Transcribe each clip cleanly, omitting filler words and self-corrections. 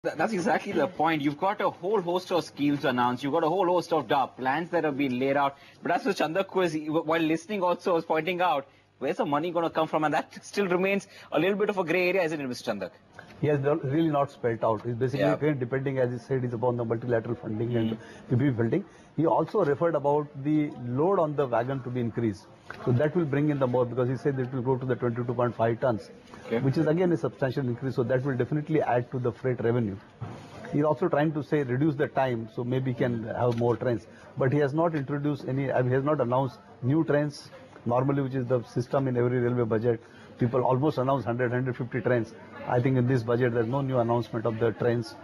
That's exactly the point. You've got a whole host of schemes announced. You've got a whole host of plans that have been laid out. But as Chandak was, while listening also, was pointing out, where's the money going to come from? And that still remains a little bit of a grey area, isn't it, Mr. Chandak? He has really not spelled out. It's basically again depending, as he said, is upon the multilateral funding and PPP funding. He also referred about the load on the wagon to be increased. So that will bring in the more, because he said it will go to the 22.5 tons, which is again a substantial increase. So that will definitely add to the freight revenue. He's also trying to say reduce the time, so maybe he can have more trains. But he has not introduced any, he has not announced new trains. Normally, which is the system in every railway budget, people almost announce 100, 150 trains. I think in this budget, there's no new announcement of the trains.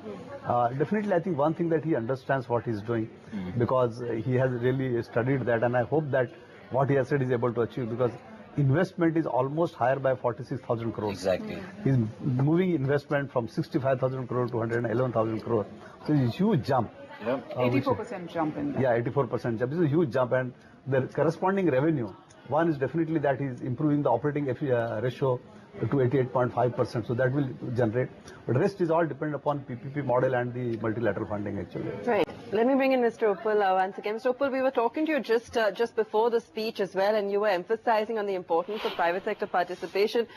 Definitely, I think one thing that he understands what he's doing, because he has really studied that, and I hope that what he has said is able to achieve, because investment is almost higher by 46,000 crores. Exactly. He's moving investment from 65,000 crore to 111,000 crore. So it's a huge jump. Yeah. 84% jump in that. Yeah, 84% jump. This is a huge jump, and the corresponding revenue. One is definitely that he's improving the operating ratio to 88.5%, so that will generate. But the rest is all dependent upon PPP model and the multilateral funding actually. Right. Let me bring in Mr. Uppal once again. Mr. Uppal, we were talking to you just before the speech as well, and you were emphasizing on the importance of private sector participation.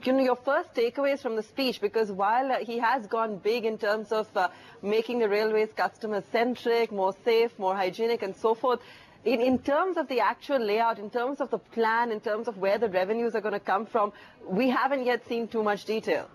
Your first takeaways from the speech, because while he has gone big in terms of making the railways customer-centric, more safe, more hygienic and so forth, in terms of the actual layout, in terms of the plan, in terms of where the revenues are going to come from, we haven't yet seen too much detail.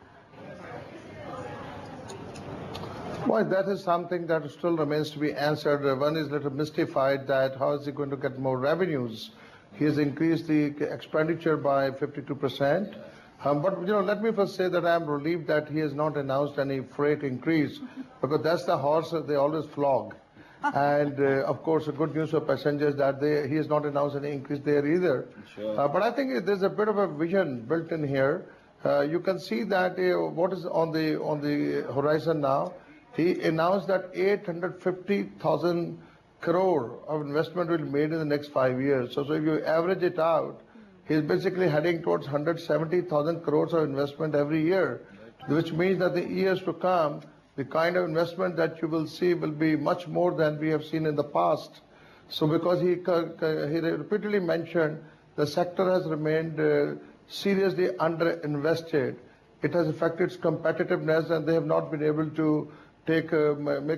Well, that is something that still remains to be answered. One is a little mystified that how is he going to get more revenues? He has increased the expenditure by 52%. But let me first say that I am relieved that he has not announced any freight increase, because that's the horse that they always flog. And of course, good news for passengers that he has not announced any increase there either. Sure. But I think there's a bit of a vision built in here. You can see that what is on the horizon now. He announced that 850,000 crore of investment will be made in the next 5 years. So if you average it out, he's basically heading towards 170,000 crores of investment every year, which means that the years to come, the kind of investment that you will see will be much more than we have seen in the past. So because he repeatedly mentioned the sector has remained seriously underinvested, it has affected its competitiveness, and they have not been able to make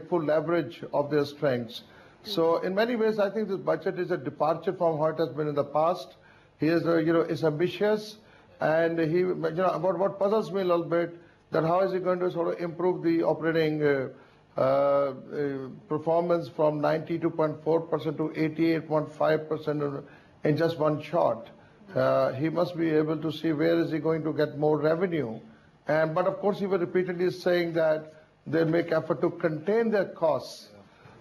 full leverage of their strengths. So in many ways, I think this budget is a departure from how it has been in the past. He is, is ambitious, and what puzzles me a little bit, that how is he going to sort of improve the operating performance from 92.4% to 88.5% in just one shot. He must be able to see where is he going to get more revenue. But of course, he was repeatedly saying that they make effort to contain their costs.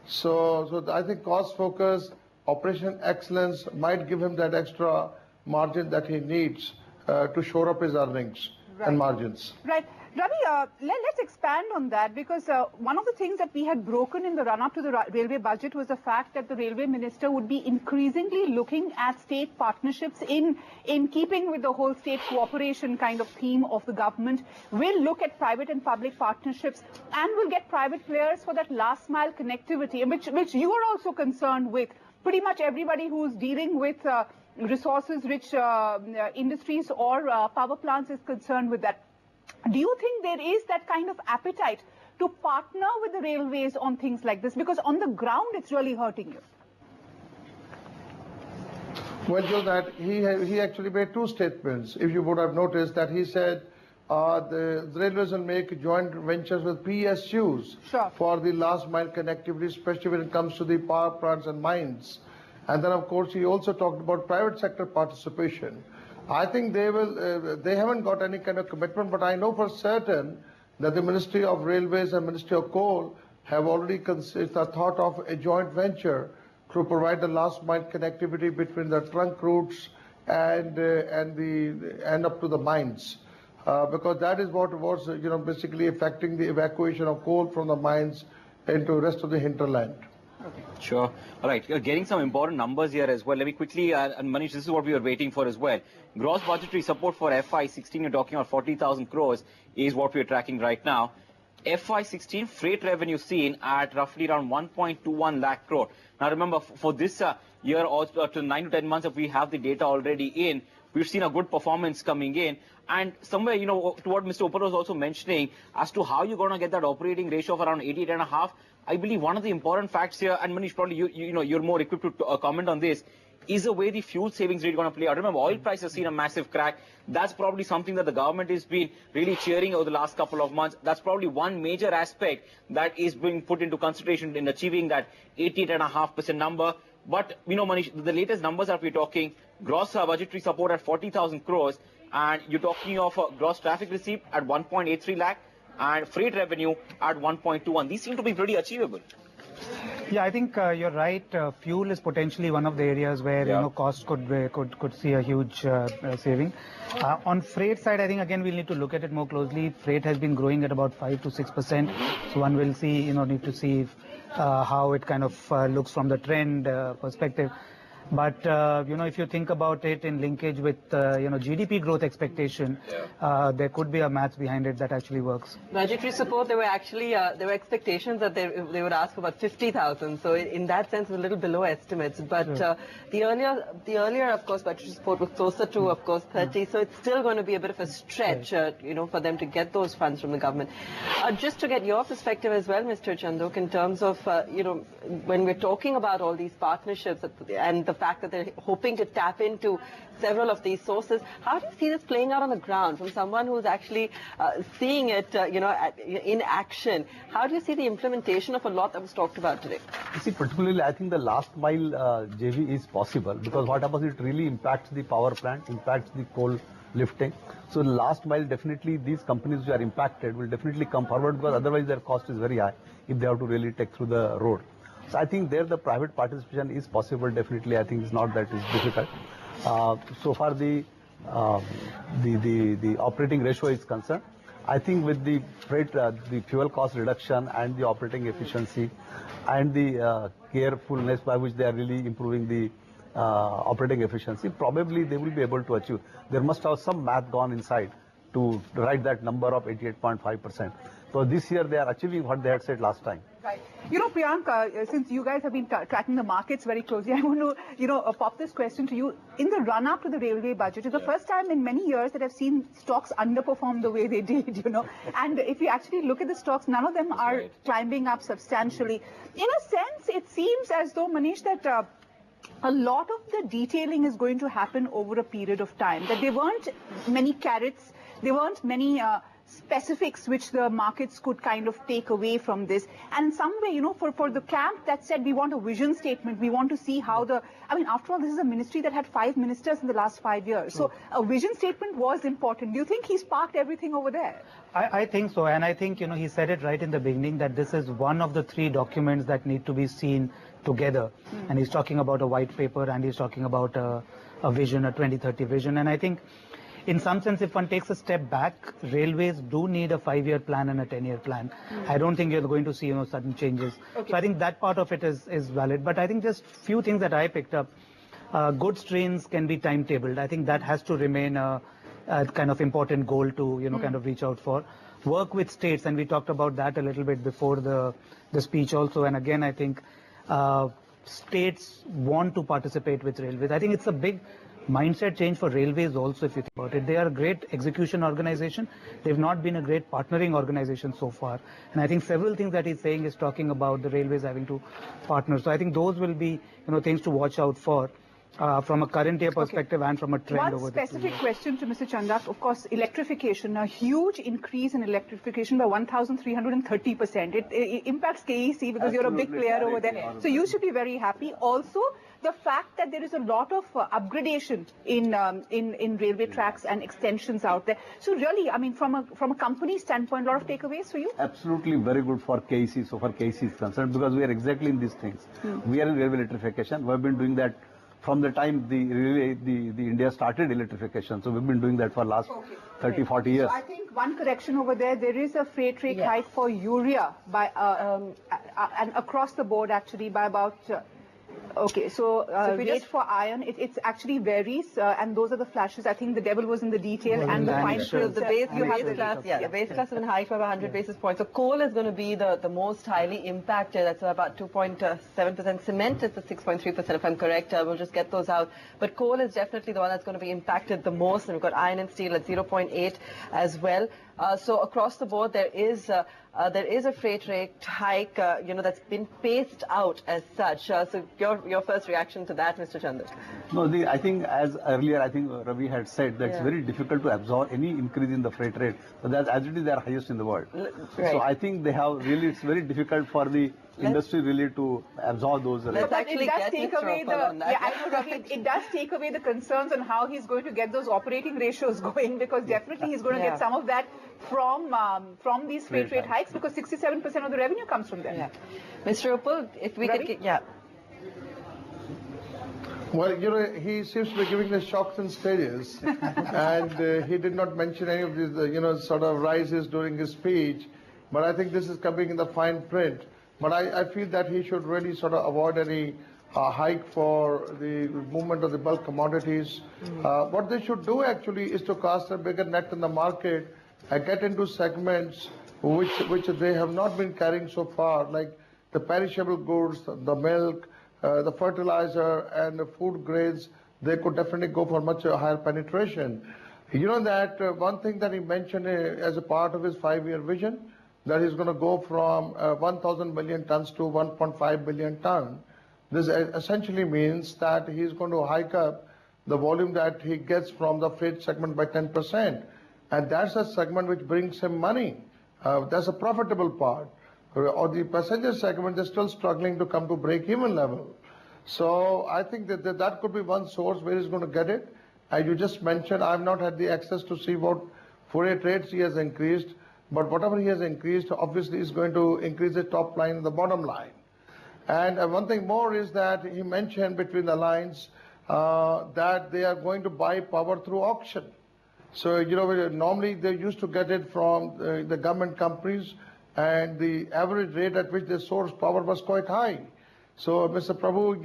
So I think cost focus, operation excellence might give him that extra margin that he needs to shore up his earnings and margins. Right. Ravi, let's expand on that, because one of the things that we had broken in the run-up to the railway budget was the fact that the railway minister would be increasingly looking at state partnerships in keeping with the whole state cooperation kind of theme of the government. We'll look at private and public partnerships, and we'll get private players for that last mile connectivity, which you are also concerned with. Pretty much everybody who's dealing with resources-rich industries or power plants is concerned with that. Do you think there is that kind of appetite to partner with the railways on things like this? Because on the ground, it's really hurting you. Well, Joe, that he actually made two statements. If you would have noticed that he said the railways will make joint ventures with PSUs for the last mile connectivity, especially when it comes to the power plants and mines. And then, of course, he also talked about private sector participation. I think they haven't got any kind of commitment, but I know for certain that the Ministry of Railways and Ministry of Coal have already considered the thought of a joint venture to provide the last mile connectivity between the trunk routes and up to the mines, because that is what was basically affecting the evacuation of coal from the mines into the rest of the hinterland. Okay. Sure. All right. You're getting some important numbers here as well. Let me quickly, and Manish, this is what we were waiting for as well. Gross budgetary support for FY16, you're talking about 40,000 crores is what we're tracking right now. FY16 freight revenue seen at roughly around 1.21 lakh crore. Now remember, for this year, also to 9 to 10 months, if we have the data already in, we've seen a good performance coming in. And somewhere, you know, to what Mr. Uppal was also mentioning as to how you're going to get that operating ratio of around 88.5, I believe one of the important facts here, and Manish, probably you know, you're more equipped to comment on this, is the way the fuel savings rate going to play out. Remember, oil price has seen a massive crack. That's probably something that the government has been really cheering over the last couple of months. That's probably one major aspect that is being put into consideration in achieving that 88.5% number. But, you know, Manish, the latest numbers that we're talking, gross budgetary support at 40,000 crores, and you're talking of gross traffic receipt at 1.83 lakh, and freight revenue at 1.21. These seem to be pretty achievable. Yeah, I think you're right. Fuel is potentially one of the areas where you know cost could see a huge saving. On freight side, I think again we'll need to look at it more closely. Freight has been growing at about 5 to 6%, so one will see, you know, need to see how it kind of looks from the trend perspective. But you know, if you think about it in linkage with you know, GDP growth expectation, there could be a math behind it that actually works. Budgetary support, there were actually there were expectations that they would ask for about 50,000. So in that sense, a little below estimates. But the earlier of course budgetary support was closer to of course 30. So it's still going to be a bit of a stretch, you know, for them to get those funds from the government. Just to get your perspective as well, Mr. Chandok, in terms of you know, when we're talking about all these partnerships and the fact that they're hoping to tap into several of these sources, how do you see this playing out on the ground from someone who's actually seeing it, you know, in action? How do you see the implementation of a lot that was talked about today? You see, particularly, I think the last mile JV is possible because what happens, it really impacts the power plant, impacts the coal lifting. So the last mile, definitely these companies which are impacted will definitely come forward because otherwise their cost is very high if they have to really take through the road. So I think there the private participation is possible. Definitely, I think it's not that it's difficult. So far the operating ratio is concerned, I think with the freight, the fuel cost reduction and the operating efficiency and the carefulness by which they are really improving the operating efficiency, probably they will be able to achieve. There must have some math gone inside to write that number of 88.5%. So this year they are achieving what they had said last time. Right. You know, Priyank, since you guys have been tracking the markets very closely, I want to, you know, pop this question to you. In the run-up to the railway budget, it's the first time in many years that I've seen stocks underperform the way they did, you know. And if you actually look at the stocks, none of them are climbing up substantially. In a sense, it seems as though, Manish, that a lot of the detailing is going to happen over a period of time, that there weren't many carrots, there weren't many specifics which the markets could kind of take away from this. And in some way, you know, for the camp that said we want a vision statement, we want to see how the, I mean, after all, this is a ministry that had 5 ministers in the last 5 years. So a vision statement was important. Do you think he's parked everything over there? I think so. And I think, you know, he said it right in the beginning that this is one of the 3 documents that need to be seen together. And he's talking about a white paper and he's talking about a vision, a 2030 vision. And I think in some sense, if one takes a step back, railways do need a 5-year plan and a 10-year plan. I don't think you're going to see, you know, sudden changes. So I think that part of it is valid. But I think just few things that I picked up. Goods trains can be timetabled. I think that has to remain a kind of important goal to, you know, kind of reach out for. Work with states, and we talked about that a little bit before the speech also. And again, I think states want to participate with railways. I think it's a big mindset change for railways also, if you think about it. They are a great execution organization. They've not been a great partnering organization so far. And I think several things that he's saying is talking about the railways having to partner. So I think those will be, you know, things to watch out for from a current year perspective and from a trend over the 2 years. One specific question to Mr. Chandak, of course, electrification, a huge increase in electrification by 1,330%. It impacts KEC because you're a big player over there. So you should be very happy. Also, the fact that there is a lot of upgradation in railway tracks and extensions out there. So really, I mean, from a company standpoint, a lot of takeaways for you? Absolutely very good for KEC, so far KEC is concerned, because we are exactly in these things. We are in railway electrification. We have been doing that from the time the India started electrification. So we've been doing that for last 30, 40 years. So I think one correction over there is a freight rate hike for urea by and across the board actually by about Okay, so if we wait just- for iron. It's actually varies, and those are the flashes. I think the devil was in the detail, Well, and the and fine it's, print. The base, you have the class, details. the base class has been hiked by about 100 basis points. So coal is going to be the most highly impacted. That's about 2.7%. Cement is at 6.3%, if I'm correct. We'll just get those out. But coal is definitely the one that's going to be impacted the most. And we've got iron and steel at 0.8 as well. So across the board, there is a freight rate hike, that's been paced out as such. So your first reaction to that, Mr. Chandra? No, I think as earlier, I think Ravi had said that it's very difficult to absorb any increase in the freight rate. So that as it is, they are highest in the world. Right. So I think they have really, it's very difficult for the industry really to absorb those rates. Let's But actually it does get take Mr. away Uppal on that. I know, Ravi, it does take away the concerns on how he's going to get those operating ratios going, because definitely he's going to get some of that from these freight rate hikes, because 67% of the revenue comes from them. Yeah. Mr. Uppal, if we Ravi? could get, Well, he seems to be giving the shocks in stages, and he did not mention any of these, sort of rises during his speech. But I think this is coming in the fine print. But I feel that he should really sort of avoid any hike for the movement of the bulk commodities. What they should do actually is to cast a bigger net in the market and get into segments which they have not been carrying so far, like the perishable goods, the milk, the fertilizer, and the food grades. They could definitely go for much higher penetration. You know that one thing that he mentioned as a part of his 5-year vision, that he's going to go from 1,000 million tons to 1.5 billion tons. This essentially means that he's going to hike up the volume that he gets from the freight segment by 10%. And that's a segment which brings him money. That's a profitable part. Or the passenger segment, they're still struggling to come to break-even level. So I think that could be one source where he's going to get it. As you just mentioned, I've not had the access to see what freight rates he has increased. But whatever he has increased, obviously is going to increase the top line and the bottom line. And one thing more is that he mentioned between the lines that they are going to buy power through auction. So, normally they used to get it from the government companies, and the average rate at which they source power was quite high. So, Mr. Prabhu,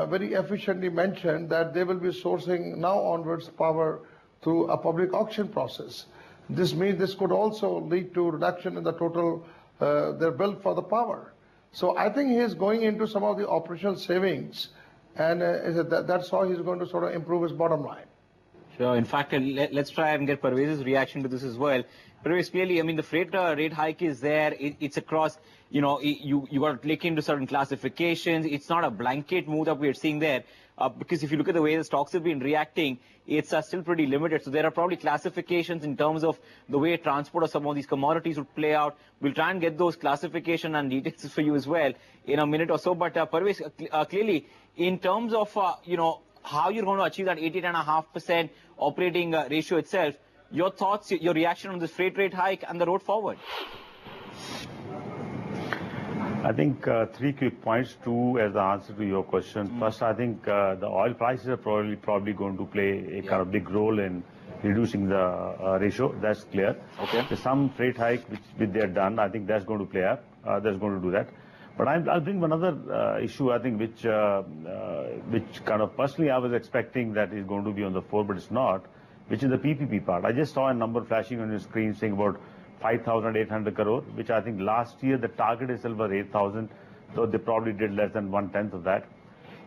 very efficiently mentioned that they will be sourcing now onwards power through a public auction process. This means this could also lead to reduction in the total, their bill for the power. So I think he is going into some of the operational savings, and that's how he's going to sort of improve his bottom line. Sure. In fact, let's try and get Parvez's reaction to this as well. Parvez, clearly, I mean, the freight rate hike is there. It's across, you got to click into certain classifications. It's not a blanket move that we're seeing there. Because if you look at the way the stocks have been reacting, it's still pretty limited. So there are probably classifications in terms of the way transport of some of these commodities would play out. We'll try and get those classification and details for you as well in a minute or so. But Parvez, clearly, in terms of, how you're going to achieve that 18.5% operating ratio itself, your thoughts, your reaction on this freight rate hike and the road forward? I think 3 quick points, 2 as the answer to your question. First, I think the oil prices are probably going to play a kind of big role in reducing the ratio. That's clear. Okay. There's some freight hike which they are done. I think that's going to play up. That's going to do that. But I'll bring one other issue, I think, which kind of personally I was expecting that is going to be on the floor, but it's not, which is the PPP part. I just saw a number flashing on your screen saying about 5,800 crore, which I think last year the target itself was 8,000, so they probably did less than 1/10 of that.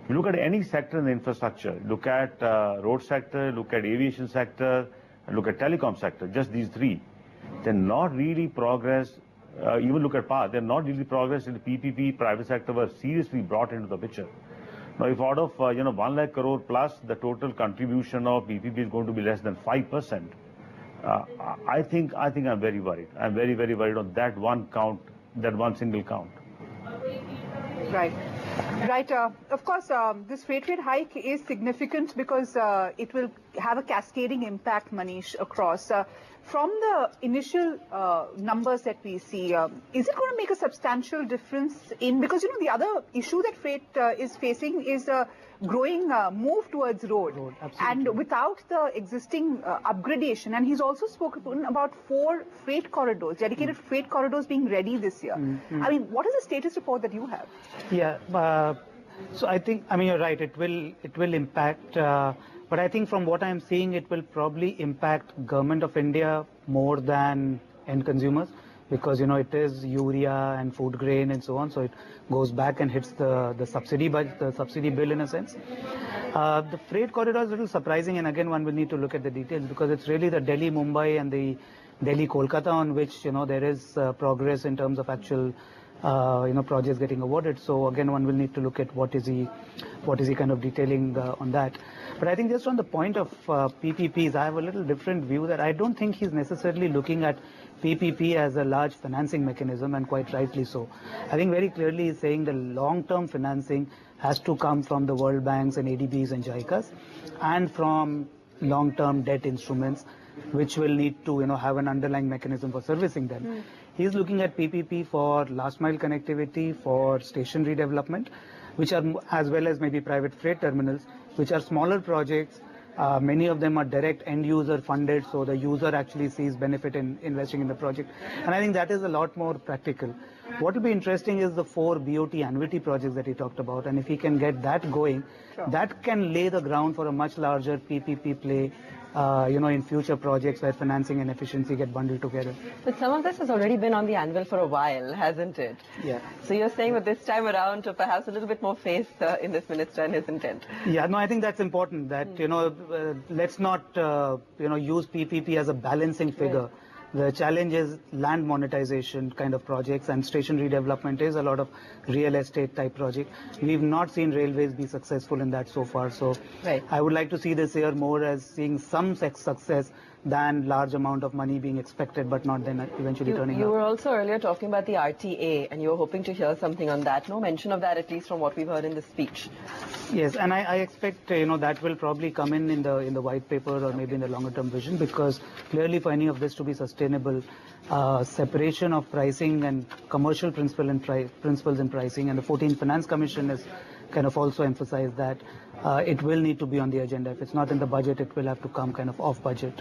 If you look at any sector in the infrastructure, look at road sector, look at aviation sector, and look at telecom sector, just these three, they're not really progress. Even look at power, they're not really progress in the PPP. Private sector was seriously brought into the picture. Now, if out of 1 lakh crore plus, the total contribution of PPP is going to be less than 5%. I think I'm very worried. I'm very, very worried on that one count, that one single count. Right. Right. Of course, this freight rate hike is significant because it will have a cascading impact, Manish, across. From the initial numbers that we see, is it going to make a substantial difference in, because the other issue that freight is facing is a growing move towards road, and without the existing upgradation, and he's also spoken about 4 freight corridors, dedicated freight corridors being ready this year. I mean, what is the status report that you have? Yeah. So I think, I mean, you're right, it will impact, but I think from what I'm seeing, it will probably impact Government of India more than end consumers, because, it is urea and food grain and so on, so it goes back and hits the subsidy bill in a sense. The freight corridor is a little surprising, and again, one will need to look at the details, because it's really the Delhi-Mumbai and the Delhi-Kolkata on which, there is progress in terms of actual projects getting awarded. So again, one will need to look at what is he kind of detailing on that. But I think just on the point of PPPs, I have a little different view, that I don't think he's necessarily looking at PPP as a large financing mechanism, and quite rightly so. I think very clearly he's saying the long-term financing has to come from the World Banks and ADBs and JICAs, and from long-term debt instruments, which will need to have an underlying mechanism for servicing them. He's looking at PPP for last mile connectivity, for station redevelopment, which are, as well as maybe private freight terminals, which are smaller projects. Many of them are direct end user funded, so the user actually sees benefit in investing in the project. And I think that is a lot more practical. What will be interesting is the 4 BOT annuity projects that he talked about, and if he can get that going, that can lay the ground for a much larger PPP play, in future projects where financing and efficiency get bundled together. But some of this has already been on the anvil for a while, hasn't it? Yeah. So you're saying that this time around, to perhaps a little bit more faith in this minister and his intent. Yeah, no, I think that's important, that, let's not, use PPP as a balancing figure. Right. The challenge is land monetization kind of projects, and station redevelopment is a lot of real estate type project. We've not seen railways be successful in that so far. So right. I would like to see this year more as seeing some success than large amount of money being expected, but not then eventually turning up. You were also earlier talking about the RTA, and you were hoping to hear something on that. No mention of that, at least from what we've heard in the speech. Yes, and I expect that will probably come in the white paper, or maybe in the longer term vision, because clearly for any of this to be sustainable, separation of pricing and commercial principles in pricing, and the 14th Finance Commission has kind of also emphasized that it will need to be on the agenda. If it's not in the budget, it will have to come kind of off budget.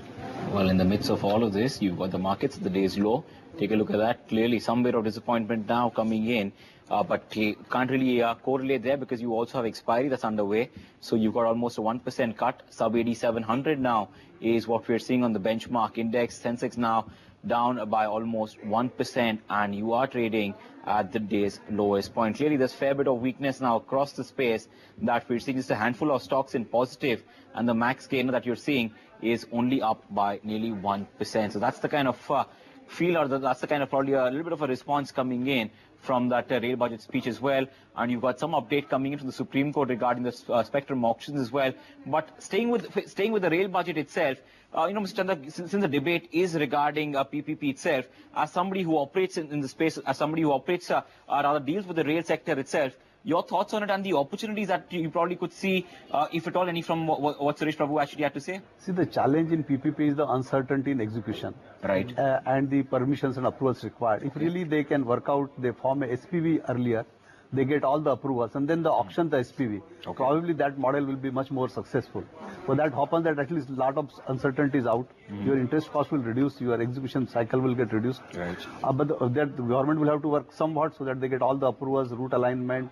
Well, in the midst of all of this, you've got the markets, the day's low. Take a look at that. Clearly, some bit of disappointment now coming in, but you can't really correlate there, because you also have expiry that's underway. So you've got almost a 1% cut. Sub 8,700 now is what we're seeing on the benchmark index. Sensex now down by almost 1%, and you are trading at the day's lowest point. Clearly, there's a fair bit of weakness now across the space that we're seeing. Just a handful of stocks in positive, and the max gain that you're seeing is only up by nearly 1%. So that's the kind of feel, or that's the kind of probably a little bit of a response coming in from that rail budget speech as well. And you've got some update coming in from the Supreme Court regarding the spectrum auctions as well. But staying with the rail budget itself, Mr. Chanda, since the debate is regarding PPP itself, as somebody who operates in the space, as somebody who operates rather deals with the rail sector itself, your thoughts on it and the opportunities that you probably could see, if at all, any from what Suresh Prabhu actually had to say? See, the challenge in PPP is the uncertainty in execution. Right. And the permissions and approvals required. If really they can work out, they form a SPV earlier, they get all the approvals, and then the auction the SPV. Okay. Probably that model will be much more successful. So that happens that at least a lot of uncertainty is out. Your interest cost will reduce, your execution cycle will get reduced. Right. But the government will have to work somewhat so that they get all the approvals, route alignment,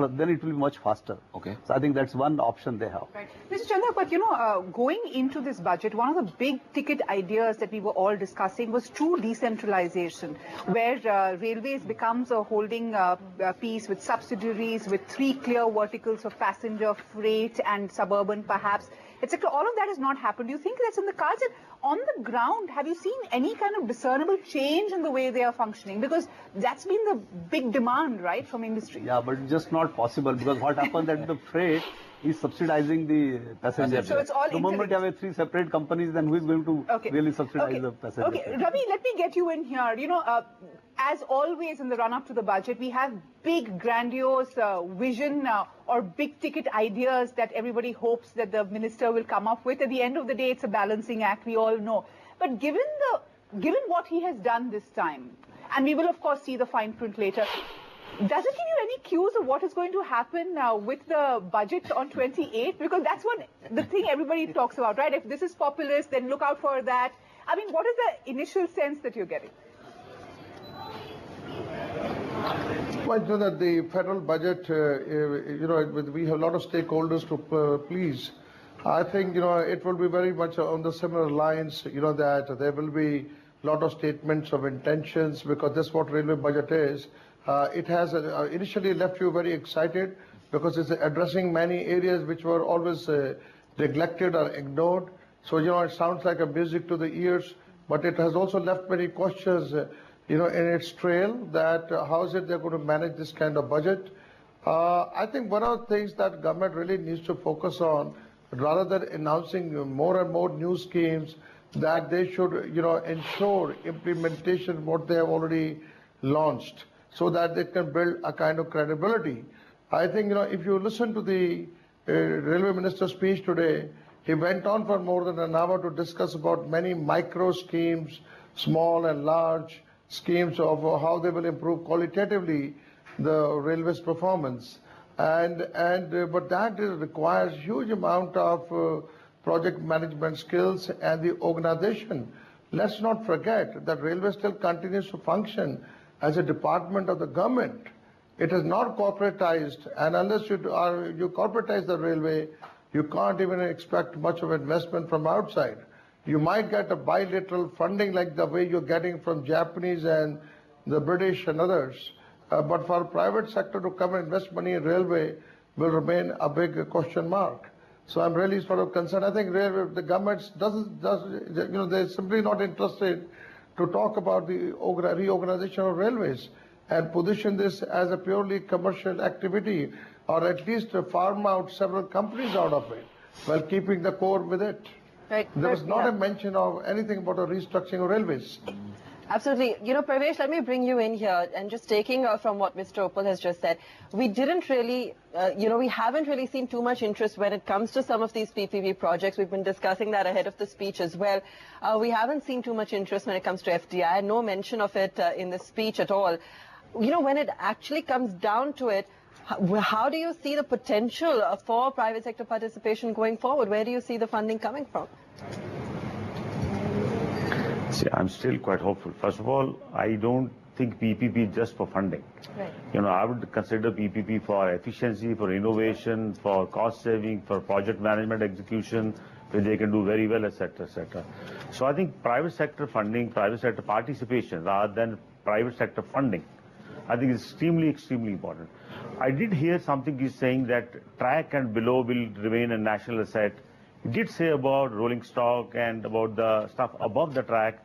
then it will be much faster. Okay. So I think that's one option they have. Right. Mr. Chanda, but going into this budget, one of the big ticket ideas that we were all discussing was true decentralization, where railways becomes a holding piece with subsidiaries, with 3 clear verticals of passenger, freight and suburban perhaps, etc. All of that has not happened. Do you think that's in the cards? And on the ground, have you seen any kind of discernible change in the way they are functioning? Because that's been the big demand, right, from industry. Yeah, but just not possible, because what happens that the freight is subsidizing the passengers. So it's all the moment you have 3 separate companies, then who is going to really subsidize the passengers? Okay, Ravi, let me get you in here. As always in the run-up to the budget, we have big, grandiose vision or big-ticket ideas that everybody hopes that the minister will come up with. At the end of the day, it's a balancing act, we all know. But given what he has done this time, and we will, of course, see the fine print later, does it give you any cues of what is going to happen with the budget on 28th? Because that's the thing everybody talks about, right? If this is populist, then look out for that. I mean, what is the initial sense that you're getting? Well, you know that the federal budget, we have a lot of stakeholders to please. I think, it will be very much on the similar lines, that there will be a lot of statements of intentions because that's what railway budget is. It has initially left you very excited because it's addressing many areas which were always neglected or ignored. So, it sounds like a music to the ears, but it has also left many questions, in its trail that how is it they're going to manage this kind of budget. I think one of the things that government really needs to focus on, rather than announcing more and more new schemes, that they should, ensure implementation of what they have already launched so that they can build a kind of credibility. I think, if you listen to the railway minister's speech today, he went on for more than an hour to discuss about many micro schemes, small and large schemes of how they will improve qualitatively the railway's performance. But that requires huge amount of project management skills and the organization. Let's not forget that railway still continues to function as a department of the government. It is not corporatized, and unless you corporatize the railway, you can't even expect much of investment from outside. You might get a bilateral funding like the way you're getting from Japanese and the British and others. But for private sector to come and invest money in railway will remain a big question mark. So I'm really sort of concerned. I think the government they're simply not interested to talk about the reorganization of railways and position this as a purely commercial activity, or at least farm out several companies out of it while keeping the core with it. Right. There was not a mention of anything about a restructuring of railways. Absolutely. Pravesh, let me bring you in here and just taking from what Mr. Uppal has just said. We didn't really, we haven't really seen too much interest when it comes to some of these PPP projects. We've been discussing that ahead of the speech as well. We haven't seen too much interest when it comes to FDI, no mention of it in the speech at all. When it actually comes down to it, how do you see the potential for private sector participation going forward? Where do you see the funding coming from? See, I'm still quite hopeful. First of all, I don't think PPP is just for funding. Right. I would consider PPP for efficiency, for innovation, for cost saving, for project management execution, where they can do very well, etc., etc. So I think private sector funding, private sector participation, rather than private sector funding, I think is extremely, extremely important. I did hear something he's saying that track and below will remain a national asset. He did say about rolling stock and about the stuff above the track.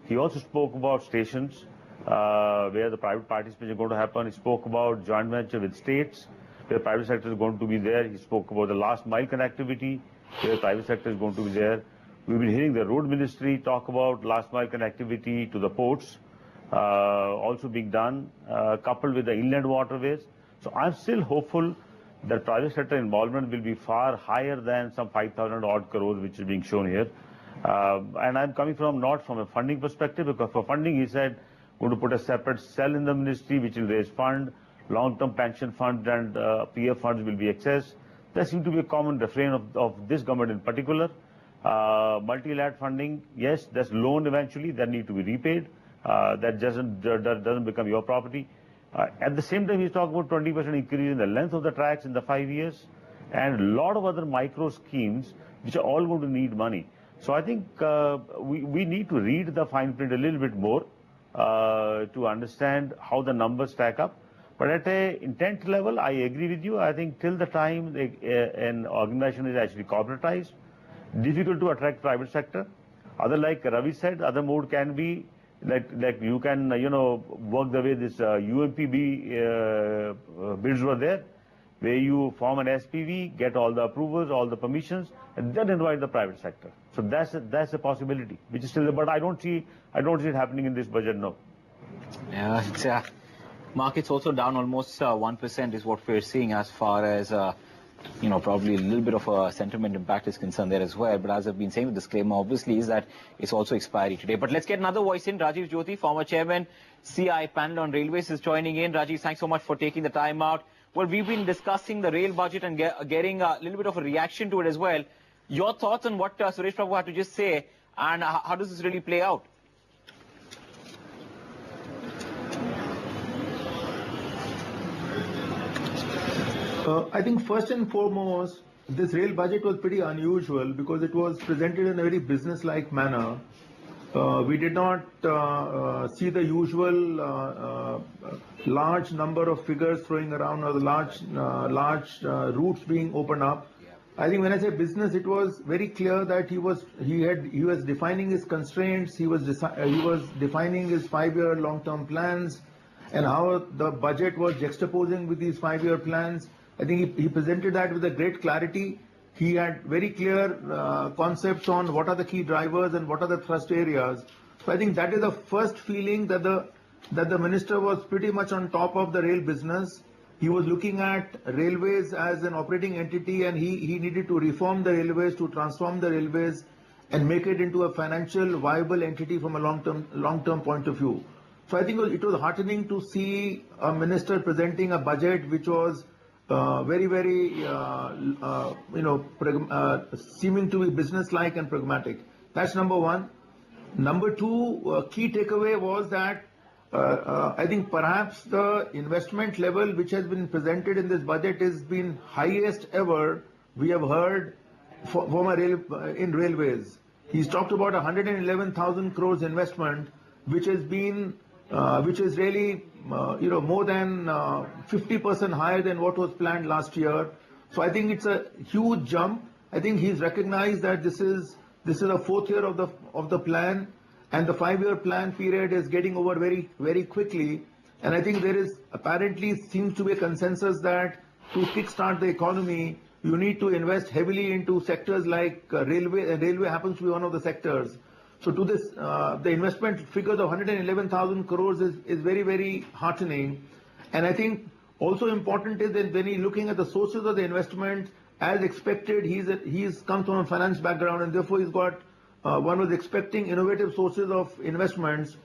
He also spoke about stations where the private participation is going to happen. He spoke about joint venture with states where private sector is going to be there. He spoke about the last mile connectivity where private sector is going to be there. We've been hearing the road ministry talk about last mile connectivity to the ports also being done, coupled with the inland waterways. So I'm still hopeful that private sector involvement will be far higher than some 5,000 odd crores which is being shown here. And I'm coming not from a funding perspective, because for funding he said going to put a separate cell in the ministry which will raise fund, long-term pension fund and PF funds will be accessed. That seems to be a common refrain of this government in particular. Multi-lat funding, yes, that's loan eventually, that need to be repaid. That doesn't become your property. At the same time, he's talking about 20% increase in the length of the tracks in the 5 years, and a lot of other micro schemes which are all going to need money. So I think we need to read the fine print a little bit more to understand how the numbers stack up. But at an intent level, I agree with you. I think till the time an organization is actually corporatized, difficult to attract private sector. Like Ravi said, other mode can be like you can, work the way this UMPB bids were there, where you form an SPV, get all the approvals, all the permissions, and then invite the private sector. So that's a possibility, which is still there, but I don't see it happening in this budget, no. Yeah, it's, market's also down almost 1% is what we're seeing as far as probably a little bit of a sentiment impact is concerned there as well. But as I've been saying, the disclaimer obviously is that it's also expiry today. But let's get another voice in. Rajiv Jyoti, former chairman, CI panel on railways, is joining in. Rajiv, thanks so much for taking the time out. Well, we've been discussing the rail budget and getting a little bit of a reaction to it as well. Your thoughts on what Suresh Prabhu had to just say, and how does this really play out? I think first and foremost, this rail budget was pretty unusual because it was presented in a very business-like manner. We did not see the usual large number of figures throwing around or the large routes being opened up. I think when I say business, it was very clear that he was defining his constraints. He was defining his 5-year long-term plans and how the budget was juxtaposing with these 5-year plans. I think he presented that with a great clarity. He had very clear concepts on what are the key drivers and what are the thrust areas. So I think that is the first feeling that the minister was pretty much on top of the rail business. He was looking at railways as an operating entity, and he needed to reform the railways, to transform the railways and make it into a financial viable entity from a long-term point of view. So I think it was heartening to see a minister presenting a budget which was very, seeming to be business-like and pragmatic. That's number one. Number two, key takeaway was that I think perhaps the investment level which has been presented in this budget has been highest ever we have heard in railways. He's talked about 111,000 crores investment, which has been, which is really, more than 50% higher than what was planned last year. So I think it's a huge jump. I think he's recognized that this is a fourth year of the plan, and the 5-year plan period is getting over very, very quickly. And I think there is apparently seems to be a consensus that to kickstart the economy, you need to invest heavily into sectors like railway, and railway happens to be one of the sectors. So to this, the investment figures of 111,000 crores is very, very heartening. And I think also important is that when he's looking at the sources of the investment, as expected, he's come from a finance background, and therefore he's got, one was expecting innovative sources of investments.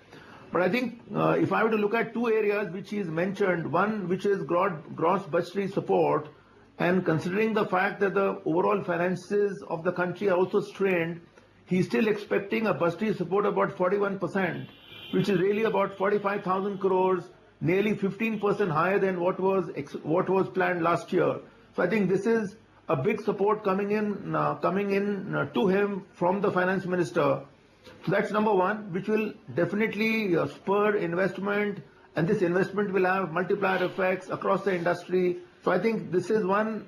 But I think if I were to look at two areas which he's mentioned, one which is gross budgetary support, and considering the fact that the overall finances of the country are also strained, he's still expecting a budgetary support about 41%, which is really about 45,000 crores, nearly 15% higher than what was planned last year. So I think this is a big support coming in to him from the finance minister. So that's number one, which will definitely spur investment, and this investment will have multiplier effects across the industry. So I think this is one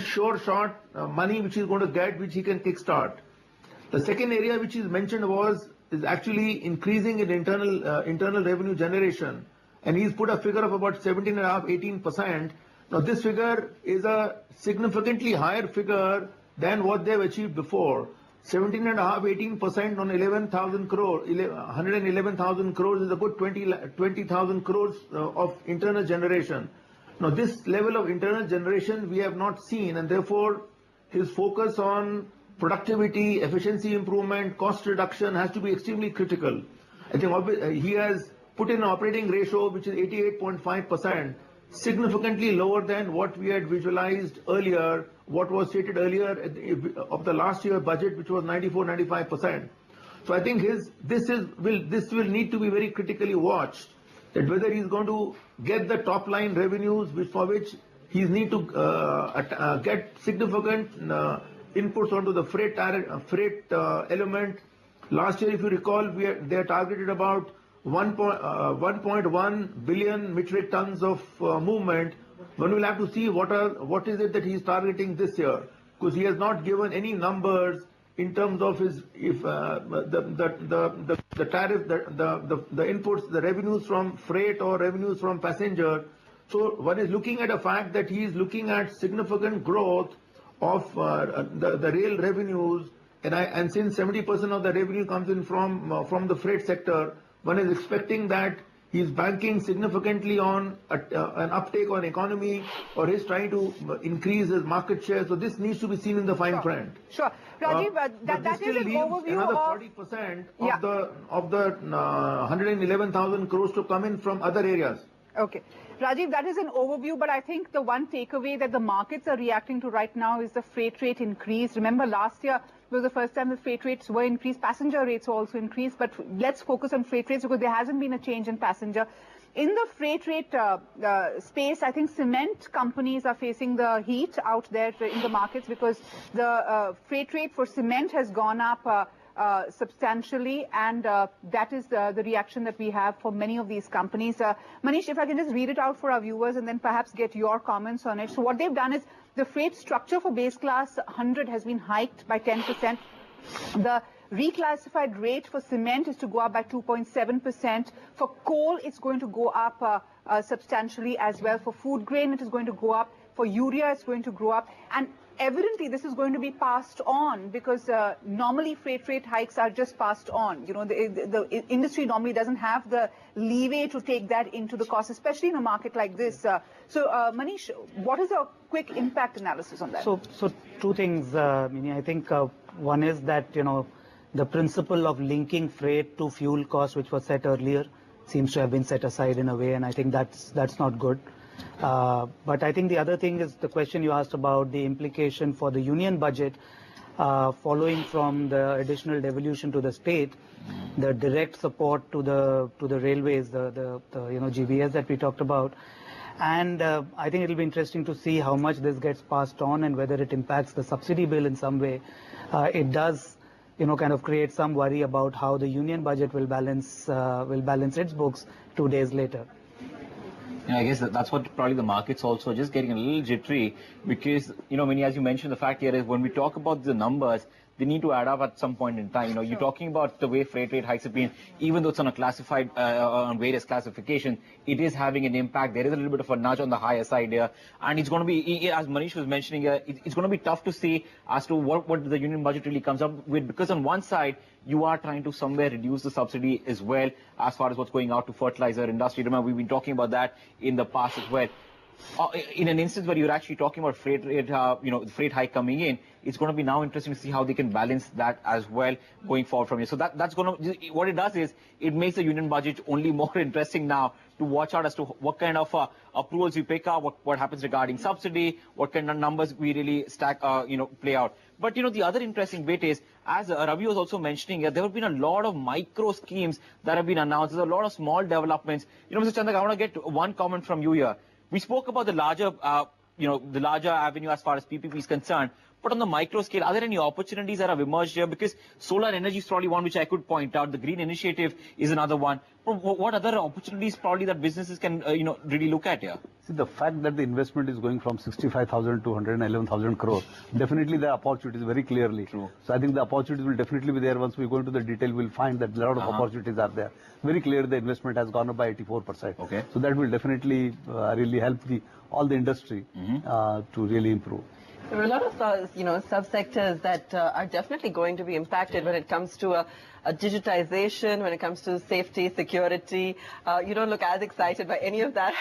sure shot money which he's going to get, which he can kickstart. The second area which is mentioned is actually increasing in internal revenue generation, and he's put a figure of about 17.5–18%. Now this figure is a significantly higher figure than what they've achieved before. 17.5–18% on 11,000 crore, 111,000 crores is a good 20,000 crores of internal generation. Now this level of internal generation we have not seen, and therefore his focus on productivity, efficiency improvement, cost reduction has to be extremely critical. I think he has put in an operating ratio which is 88.5%, significantly lower than what we had visualized earlier, what was stated earlier of the last year budget, which was 94–95%. So I think this will need to be very critically watched, that whether he's going to get the top line revenues for which he need to get significant inputs onto the freight element. Last year, if you recall, they targeted about 1.1 billion metric tons of movement. One will have to see what is it that he's targeting this year, because he has not given any numbers in terms of his the tariff, the inputs, the revenues from freight or revenues from passenger. So one is looking at a fact that he is looking at significant growth of the rail revenues, and since 70% of the revenue comes in from the freight sector, one is expecting that he's banking significantly on an uptake on economy, or he's trying to increase his market share. So this needs to be seen in the fine print. Sure. Rajiv, that is an overview another of 40% of the 111,000 crores to come in from other areas. Okay. Rajiv, that is an overview, but I think the one takeaway that the markets are reacting to right now is the freight rate increase. Remember, last year was the first time the freight rates were increased. Passenger rates were also increased, but let's focus on freight rates because there hasn't been a change in passenger. In the freight rate space, I think cement companies are facing the heat out there in the markets because the freight rate for cement has gone up substantially, and that is the reaction that we have for many of these companies. Manish, if I can just read it out for our viewers and then perhaps get your comments on it. So what they've done is the freight structure for base class 100 has been hiked by 10%. The reclassified rate for cement is to go up by 2.7%. For coal, it's going to go up substantially as well. For food grain, it is going to go up. For urea, it's going to grow up. And evidently, this is going to be passed on because normally freight rate hikes are just passed on. You know, the industry normally doesn't have the leeway to take that into the cost, especially in a market like this. Manish, what is a quick impact analysis on that? So two things, Mini. I think one is that, you know, the principle of linking freight to fuel costs, which was set earlier, seems to have been set aside in a way, and I think that's not good. But I think the other thing is the question you asked about the implication for the union budget, following from the additional devolution to the state, the direct support to the railways, the GBS that we talked about. And I think it'll be interesting to see how much this gets passed on and whether it impacts the subsidy bill in some way. It does, kind of create some worry about how the union budget will balance its books 2 days later. Yeah, I guess that's what probably the market's also just getting a little jittery because, Mini, as you mentioned, the fact here is when we talk about the numbers, they need to add up at some point in time. You're talking about the way freight rate hikes have been, even though it's on a classified, on various classifications, it is having an impact. There is a little bit of a nudge on the higher side here. And it's going to be, as Manish was mentioning, it's going to be tough to see as to what the union budget really comes up with, because on one side, you are trying to somewhere reduce the subsidy as well as far as what's going out to fertilizer industry. Remember, we've been talking about that in the past as well. In an instance where you're actually talking about freight rate, the freight hike coming in, it's going to be now interesting to see how they can balance that as well going forward from here. So that's going to, what it does is it makes the union budget only more interesting now to watch out as to what kind of approvals we pick up, what happens regarding subsidy, what kind of numbers we really play out. But, the other interesting bit is, as Ravi was also mentioning, there have been a lot of micro schemes that have been announced. There's a lot of small developments. Mr. Chandak, I want to get one comment from you here. We spoke about the larger, the larger avenue as far as PPP is concerned. But on the micro scale, are there any opportunities that have emerged here? Because solar energy is probably one which I could point out. The green initiative is another one. But what other opportunities probably that businesses can, really look at here? See, the fact that the investment is going from 65,000 to 111,000 crore, definitely the opportunities very clearly. True. So I think the opportunities will definitely be there. Once we go into the detail, we'll find that a lot of opportunities are there. Very clear, the investment has gone up by 84%. Okay. So that will definitely really help all the industry to really improve. There are a lot of, subsectors that are definitely going to be impacted when it comes to a digitization, when it comes to safety, security. You don't look as excited by any of that,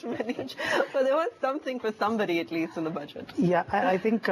Manish, but there was something for somebody at least in the budget. Yeah, I think,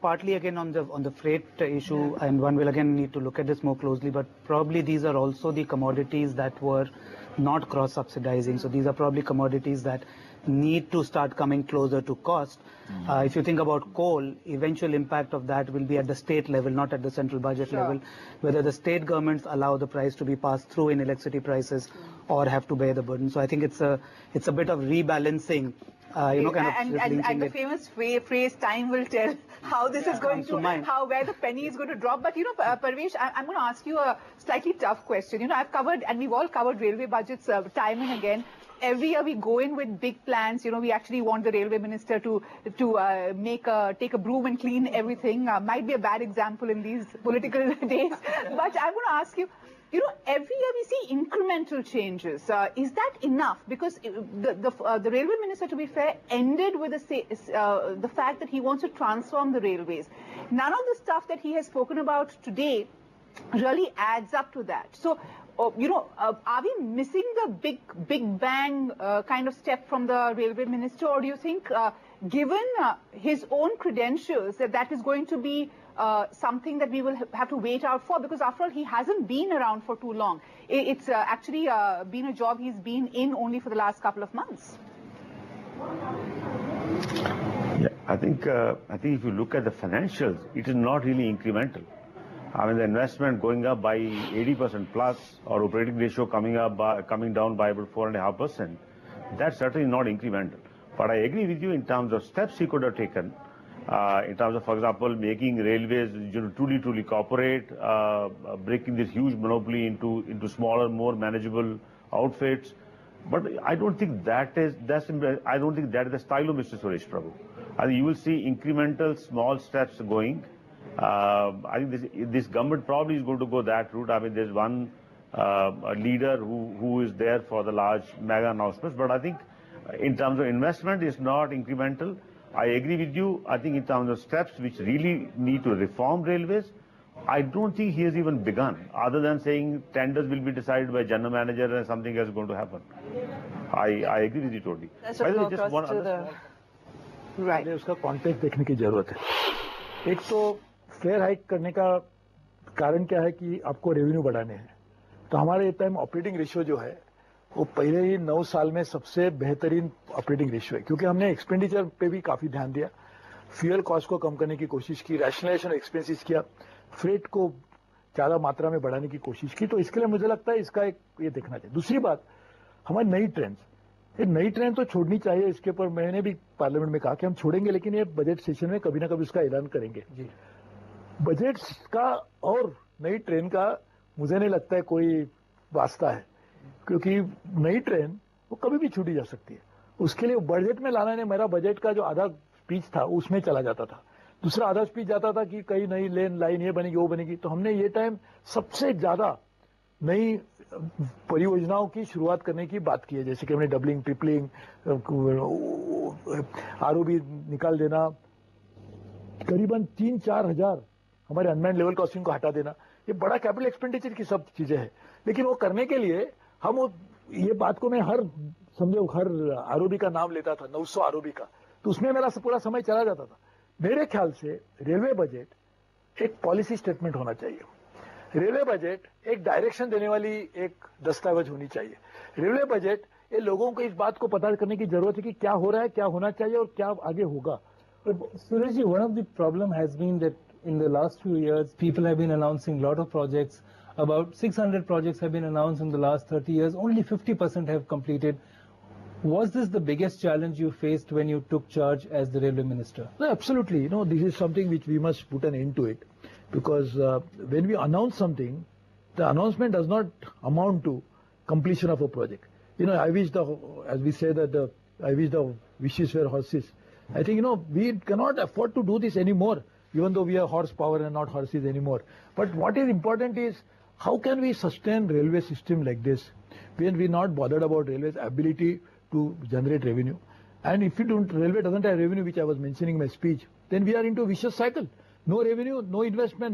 partly again on the freight issue, and one will again need to look at this more closely, but probably these are also the commodities that were not cross-subsidizing. So these are probably commodities that need to start coming closer to cost. If you think about coal, eventual impact of that will be at the state level, not at the central budget level, whether the state governments allow the price to be passed through in electricity prices or have to bear the burden. So I think it's a bit of rebalancing. And the famous phrase, time will tell how this is going to, where the penny is going to drop. But, Parvesh, I'm going to ask you a slightly tough question. I've covered, and we've all covered railway budgets time and again. Every year we go in with big plans. We actually want the railway minister to take a broom and clean everything. Might be a bad example in these political days. But I want to ask you, every year we see incremental changes. Is that enough? Because the railway minister, to be fair, ended with the fact that he wants to transform the railways. None of the stuff that he has spoken about today really adds up to that. So, are we missing the big bang kind of step from the railway minister, or do you think, given his own credentials, that is going to be something that we will have to wait out for? Because after all, he hasn't been around for too long. It's actually been a job he's been in only for the last couple of months. Yeah, I think if you look at the financials, it is not really incremental. I mean, the investment going up by 80% plus, or operating ratio coming down by about 4.5%, that's certainly not incremental. But I agree with you in terms of steps he could have taken, in terms of, for example, making railways truly corporate, breaking this huge monopoly into smaller, more manageable outfits. But I don't think that is the style of Mr. Suresh Prabhu. I think you will see incremental, small steps going. I think this government probably is going to go that route. I mean, there's one leader who is there for the large mega announcements, but I think in terms of investment, it's not incremental. I agree with you. I think in terms of steps which really need to reform railways, I don't think he has even begun, other than saying tenders will be decided by general manager and something else is going to happen. I agree with you totally. That's just one other right. उसका context देखने की जरूरत है. एक तो fair hike करने का कारण क्या है कि आपको रेवेन्यू बढ़ाने हैं. तो हमारे इस टाइम ऑपरेटिंग रेशियो जो है वो पहले ही 9 साल में सबसे बेहतरीन ऑपरेटिंग रेशियो है, क्योंकि हमने एक्सपेंडिचर पे भी काफी ध्यान दिया, फ्यूल कॉस्ट को कम करने की कोशिश की, रैशनलाइजेशन एक्सपेंसेस किया, फ्रेट को ज्यादा मात्रा में बढ़ाने की कोशिश की. तो इसके लिए मुझे लगता है इसका एक ये देखना चाहिए. दूसरी बात, हमारी नई ट्रेंड, ये नई ट्रेंड तो छोड़नी चाहिए. इसके ऊपर मैंने भी पार्लियामेंट में कहा कि हम छोड़ेंगे, लेकिन ये बजट सेशन में कभी ना कभी उसका ऐलान करेंगे. जी, बजट का और नई ट्रेन का मुझे नहीं लगता है कोई वास्ता है, क्योंकि नई ट्रेन वो कभी भी छूटी जा सकती है. उसके लिए बजट में लाना ने, मेरा बजट का जो आधा स्पीच था उसमें चला जाता था, दूसरा आधा स्पीच जाता था कि कई नई लाइन ये बनेगी वो बनेगी. तो हमने ये टाइम सबसे ज्यादा नई परियोजनाओं की शुरुआत करने की बात की है, जैसे कि हमने डबलिंग, ट्रिपलिंग, आरओबी निकाल देना, करीबन 3-4 हजार हमारे अनमैन्ड लेवल क्रॉसिंग को हटा देना. ये बड़ा कैपिटल एक्सपेंडिचर की सब चीजें हैं, लेकिन वो करने के लिए हम ये बात को मैं हर आरओबी का नाम लेता था, 900 आरओबी का, तो उसमें मेरा पूरा समय चला जाता था. मेरे ख्याल से रेलवे बजट एक पॉलिसी स्टेटमेंट होना चाहिए. रेलवे बजट एक डायरेक्शन देने वाली एक दस्तावेज होनी चाहिए. रेलवे बजट ये लोगों को इस बात को पता करने की जरूरत है कि क्या हो रहा है, क्या होना चाहिए और क्या आगे होगा. Suresh ji, one of the problem has been that in the last few years, people have been announcing a lot of projects. About 600 projects have been announced in the last 30 years. Only 50% have completed. Was this the biggest challenge you faced when you took charge as the railway minister? No, absolutely. You know, this is something which we must put an end to it, because when we announce something, the announcement does not amount to completion of a project. You know, I wish as we say that I wish the wishes were horses. I think, you know, we cannot afford to do this anymore, even though we have horsepower and not horses anymore. But what is important is, how can we sustain railway system like this when we're not bothered about railway's ability to generate revenue? And if railway doesn't have revenue, which I was mentioning in my speech, then we are into a vicious cycle. No revenue, no investment,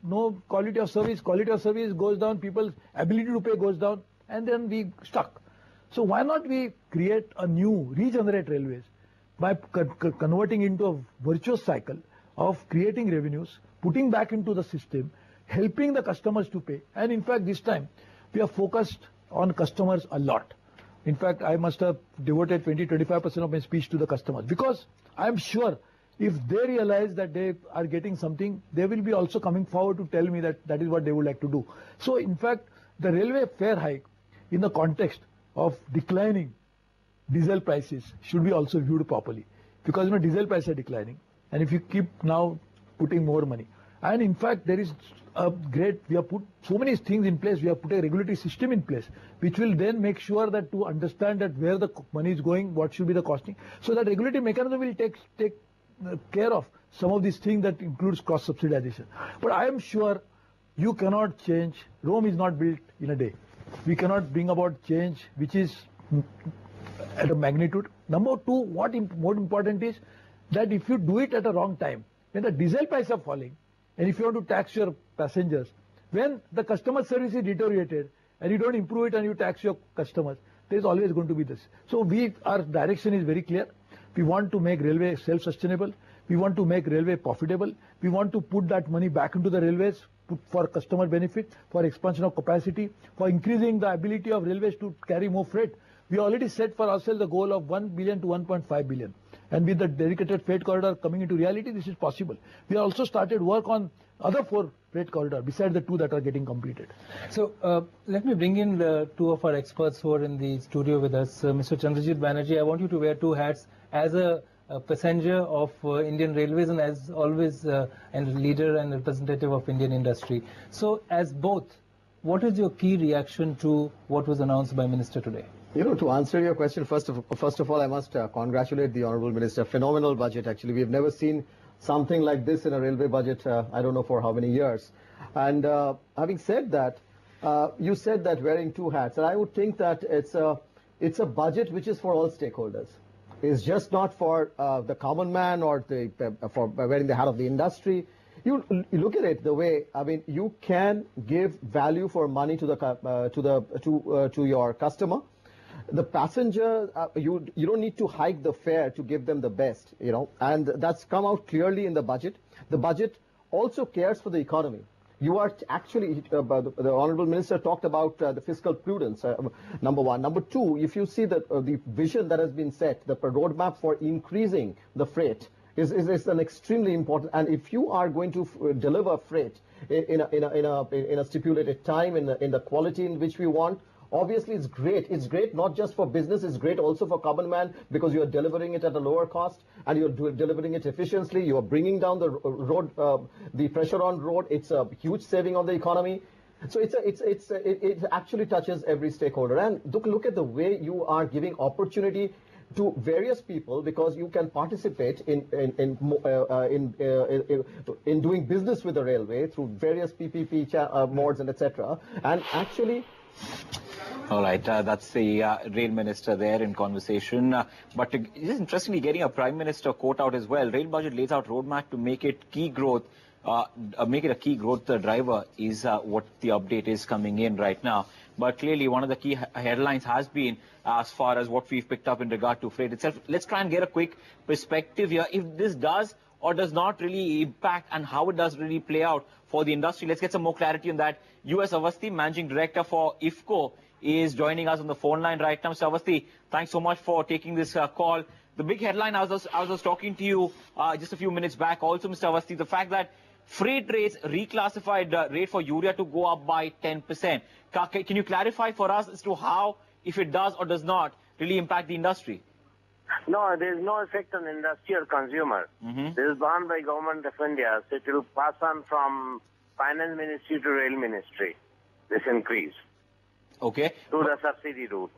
no quality of service. Quality of service goes down, people's ability to pay goes down, and then we stuck. So why not we create a new, regenerate railways by converting into a virtuous cycle of creating revenues, putting back into the system, helping the customers to pay. And in fact, this time, we are focused on customers a lot. In fact, I must have devoted 20-25% of my speech to the customers, because I am sure if they realize that they are getting something, they will be also coming forward to tell me that that is what they would like to do. So in fact, the railway fare hike in the context of declining diesel prices should be also viewed properly, because, you know, diesel prices are declining, and if you keep now putting more money, and in fact there is we have put so many things in place. We have put a regulatory system in place, which will then make sure that to understand that where the money is going, what should be the costing. So that regulatory mechanism will take care of some of these things that includes cross subsidization. But I am sure you cannot change. Rome is not built in a day. We cannot bring about change which is at a magnitude. Number two, what more important is that if you do it at a wrong time, when the diesel prices are falling, and if you want to tax your passengers, when the customer service is deteriorated and you don't improve it and you tax your customers, there is always going to be this. So our direction is very clear. We want to make railway self-sustainable. We want to make railway profitable. We want to put that money back into the railways for customer benefit, for expansion of capacity, for increasing the ability of railways to carry more freight. We already set for ourselves the goal of 1 billion to 1.5 billion. And with the dedicated freight corridor coming into reality, this is possible. We also started work on other 4 freight corridor, besides the two that are getting completed. So let me bring in the two of our experts who are in the studio with us. Mr. Chandrajit Banerjee, I want you to wear two hats as a passenger of Indian Railways and as always a leader and representative of Indian industry. So as both, what is your key reaction to what was announced by Minister today? You know, to answer your question, first of all, I must congratulate the Honorable Minister. Phenomenal budget, actually. We have never seen something like this in a railway budget, I don't know for how many years. And having said that, you said that wearing two hats, and I would think that it's a budget which is for all stakeholders. It's just not for the common man or for wearing the hat of the industry. You look at it the way, I mean, you can give value for money to your customer. The passenger, you don't need to hike the fare to give them the best, you know, and that's come out clearly in the budget. The budget also cares for the economy. You are actually, the Honorable Minister talked about the fiscal prudence, number one. Number two, if you see the vision that has been set, the roadmap for increasing the freight is an extremely important, and if you are going to deliver freight in a stipulated time, in the quality in which we want, obviously it's great. It's great not just for business, it's great also for common man, because you are delivering it at a lower cost and you're delivering it efficiently. You are bringing down the road, the pressure on road. It's a huge saving on the economy. So it actually touches every stakeholder. And look at the way you are giving opportunity to various people, because you can participate in doing business with the railway through various PPP modes and etc. And actually, all right, that's the Rail Minister there in conversation. But just interestingly, getting a Prime Minister quote out as well. Rail budget lays out roadmap to make it key growth, make it a key growth driver is what the update is coming in right now. But clearly, one of the key headlines has been as far as what we've picked up in regard to freight itself. Let's try and get a quick perspective here. If this does or does not really impact and how it does really play out for the industry, let's get some more clarity on that. U.S. Avasthi, Managing Director for IFCO, is joining us on the phone line right now. Mr. Avasthi, thanks so much for taking this call. The big headline, I was talking to you just a few minutes back also, Mr. Avasthi, the fact that freight rates reclassified rate for urea to go up by 10%. Can you clarify for us as to how, if it does or does not, really impact the industry? No, there is no effect on industry or consumer. This is borne by Government of India, so it will pass on from Finance Ministry to Rail Ministry, this increase. Okay. Through the subsidy route.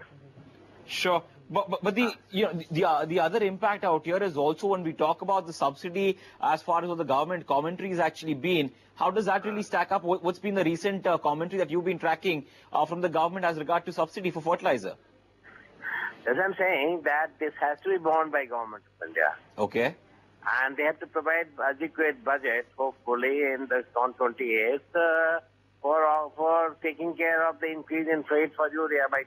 Sure. But the other impact out here is also when we talk about the subsidy, as far as what the government commentary has actually been, how does that really stack up? What's been the recent commentary that you've been tracking from the government as regard to subsidy for fertilizer? As I'm saying, that this has to be borne by Government of India. Okay. And they have to provide adequate budget, hopefully, in the on 28th, for taking care of the increase in freight for urea by 10%.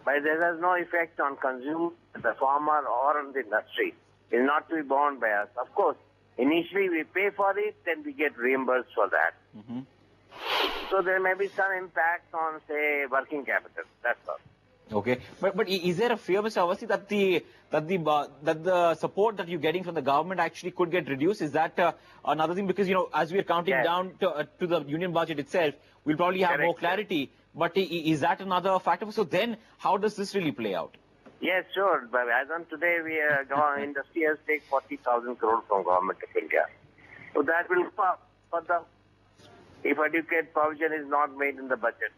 But this has no effect on consumer, the farmer, or on the industry. It's not to be borne by us. Of course, initially we pay for it, then we get reimbursed for that. So there may be some impact on, say, working capital. That's all. Okay, but is there a fear, Mr. Avasthi, that the support that you're getting from the government actually could get reduced? Is that another thing? Because, you know, as we are counting down to the union budget itself, we'll probably have more clarity. But is that another factor? So then, how does this really play out? Yes, sure. But as on today, industry has taken 40,000 crore from Government of India. So that will stop if adequate provision is not made in the budget.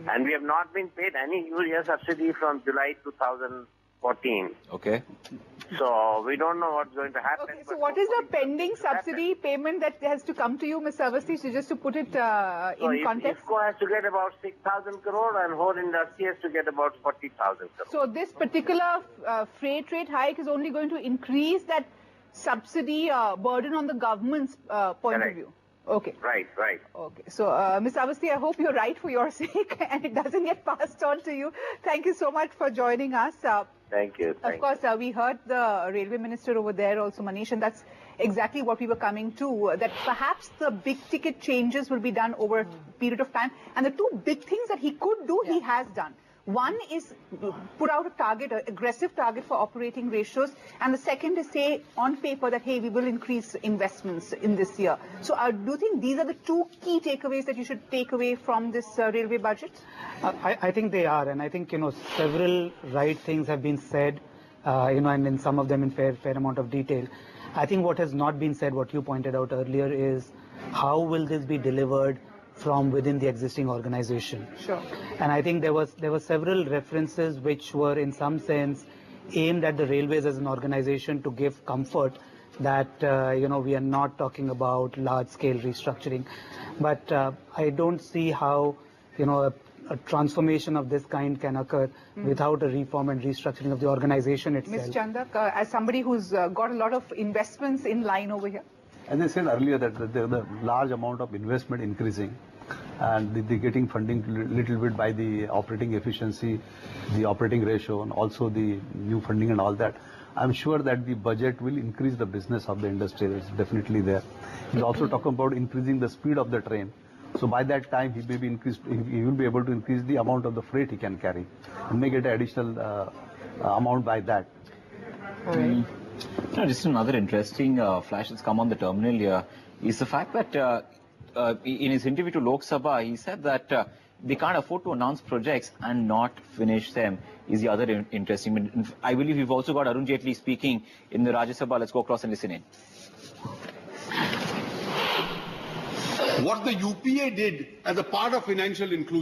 And we have not been paid any urea subsidy from July 2014. Okay. So we don't know what's going to happen. Okay, so what is the pending subsidy payment that has to come to you, Mr. Avasthi, so just to put it in context? IFCO has to get about 6,000 crore and whole industry has to get about 40,000 crore. So this particular freight rate hike is only going to increase that subsidy burden on the government's point of view. Okay. Right. Okay. So, Mr. Avasthi, I hope you're right for your sake and it doesn't get passed on to you. Thank you so much for joining us. Thank you. Of course, we heard the Railway Minister over there also, Manish, and that's exactly what we were coming to, that perhaps the big ticket changes will be done over a period of time. And the two big things that he could do, he has done. One is put out a target, an aggressive target for operating ratios, and the second is say on paper that, hey, we will increase investments in this year. So do you think these are the two key takeaways that you should take away from this railway budget? I think they are, and I think, several right things have been said, and in some of them in fair amount of detail. I think what has not been said, what you pointed out earlier, is how will this be delivered from within the existing organization. Sure. And I think there were several references which were in some sense aimed at the railways as an organization to give comfort that, we are not talking about large scale restructuring. But I don't see how, a transformation of this kind can occur without a reform and restructuring of the organization itself. Ms. Chandak, as somebody who's got a lot of investments in line over here. As I said earlier, that there is a large amount of investment increasing, and they're getting funding little bit by the operating efficiency, the operating ratio, and also the new funding and all that. I'm sure that the budget will increase the business of the industry. It's definitely there. He's also talking about increasing the speed of the train. So by that time, he will be able to increase the amount of the freight he can carry and may get an additional amount by that. All right. Just another interesting flash that's come on the terminal here is the fact that in his interview to Lok Sabha, he said that they can't afford to announce projects and not finish them is the other interesting. I believe we've also got Arun Jaitley speaking in the Rajya Sabha. Let's go across and listen in. What the UPA did as a part of financial inclusion